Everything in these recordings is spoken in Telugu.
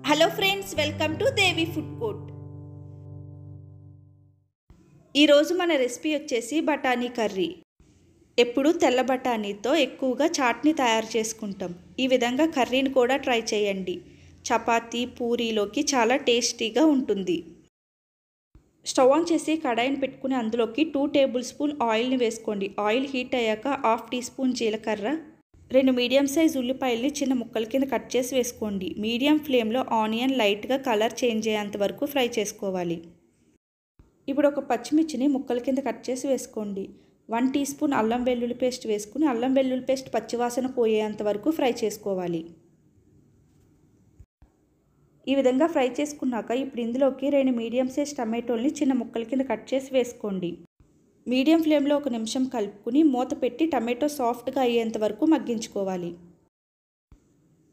Hello friends, welcome to Devi food court. ఈరోజు మన రెసిపీ వచ్చేసి బఠానీ కర్రీ. ఎప్పుడు తెల్ల బఠానీతో ఎక్కువగా చాట్నీ తయారు చేసుకుంటాం. ఈ విధంగా కర్రీని కూడా ట్రై చేయండి. చపాతీ, పూరీలోకి చాలా టేస్టీగా ఉంటుంది. స్టవ్ ఆన్ చేసి కడాయిని పెట్టుకుని అందులోకి 2 టేబుల్ స్పూన్ ఆయిల్ని వేసుకోండి. ఆయిల్ హీట్ అయ్యాక 1/2 టీ స్పూన్ జీలకర్ర, 2 మీడియం సైజ్ ఉల్లిపాయల్ని చిన్న ముక్కల కింద కట్ చేసి వేసుకోండి. మీడియం ఫ్లేమ్లో ఆనియన్ లైట్గా కలర్ చేంజ్ అయ్యేంత వరకు ఫ్రై చేసుకోవాలి. ఇప్పుడు ఒక పచ్చిమిర్చిని ముక్కల కింద కట్ చేసి వేసుకోండి. 1 టీ స్పూన్ అల్లం వెల్లుల్లి పేస్ట్ వేసుకుని అల్లం వెల్లుల్లి పేస్ట్ పచ్చివాసన పోయేంత వరకు ఫ్రై చేసుకోవాలి. ఈ విధంగా ఫ్రై చేసుకున్నాక ఇప్పుడు ఇందులోకి 2 మీడియం సైజ్ టమాటోల్ని చిన్న ముక్కల కింద కట్ చేసి వేసుకోండి. మీడియం ఫ్లేమ్లో 1 నిమిషం కలుపుకుని మూత పెట్టి టమాటో సాఫ్ట్గా అయ్యేంత వరకు మగ్గించుకోవాలి.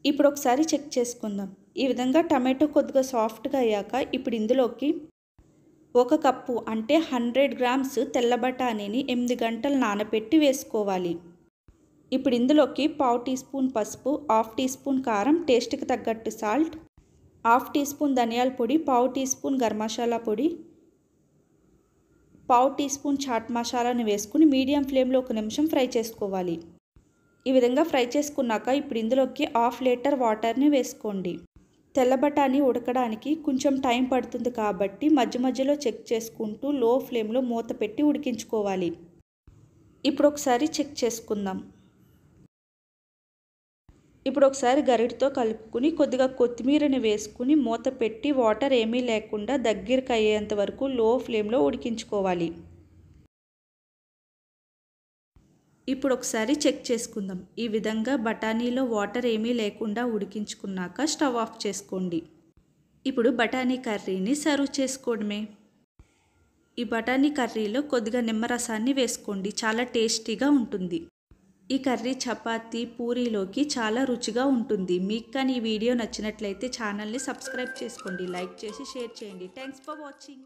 ఇప్పుడు ఒకసారి చెక్ చేసుకుందాం. ఈ విధంగా టమాటో కొద్దిగా సాఫ్ట్గా అయ్యాక ఇప్పుడు ఇందులోకి 1 కప్పు అంటే 100 గ్రామ్స్ తెల్ల బఠానీని 8 గంటలు నానబెట్టి వేసుకోవాలి. ఇప్పుడు ఇందులోకి 1/2 టీ స్పూన్ పసుపు, 1/2 టీ స్పూన్ కారం, టేస్ట్కి తగ్గట్టు సాల్ట్, 1/2 టీ స్పూన్ ధనియాల పొడి, 1/2 టీ స్పూన్ గరం మసాలా పొడి, 1/2 టీ స్పూన్ చాట్ మసాలాని వేసుకుని మీడియం ఫ్లేమ్లో 1 నిమిషం ఫ్రై చేసుకోవాలి. ఈ విధంగా ఫ్రై చేసుకున్నాక ఇప్పుడు ఇందులోకి 1/2 లీటర్ వాటర్ని వేసుకోండి. తెల్ల బఠానీ ఉడకడానికి కొంచెం టైం పడుతుంది కాబట్టి మధ్య మధ్యలో చెక్ చేసుకుంటూ లో ఫ్లేమ్లో మూత పెట్టి ఉడికించుకోవాలి. ఇప్పుడు ఒకసారి చెక్ చేసుకుందాం. ఇప్పుడు ఒకసారి గరిటతో కలుపుకుని కొద్దిగా కొత్తిమీరని వేసుకుని మూత పెట్టి వాటర్ ఏమీ లేకుండా దగ్గరికి అయ్యేంత వరకు లో ఫ్లేమ్లో ఉడికించుకోవాలి. ఇప్పుడు ఒకసారి చెక్ చేసుకుందాం. ఈ విధంగా బఠానీలో వాటర్ ఏమీ లేకుండా ఉడికించుకున్నాక స్టవ్ ఆఫ్ చేసుకోండి. ఇప్పుడు బఠానీ కర్రీని సర్వ్ చేసుకోవడమే. ఈ బఠానీ కర్రీలో కొద్దిగా నిమ్మరసాన్ని వేసుకోండి. చాలా టేస్టీగా ఉంటుంది. ఈ కర్రీ చపాతీ, పూరీలోకి చాలా రుచిగా ఉంటుంది. మీకు కానీ ఈ వీడియో నచ్చినట్లయితే ఛానల్ని సబ్స్క్రైబ్ చేసుకోండి, లైక్ చేసి షేర్ చేయండి. Thanks for watching.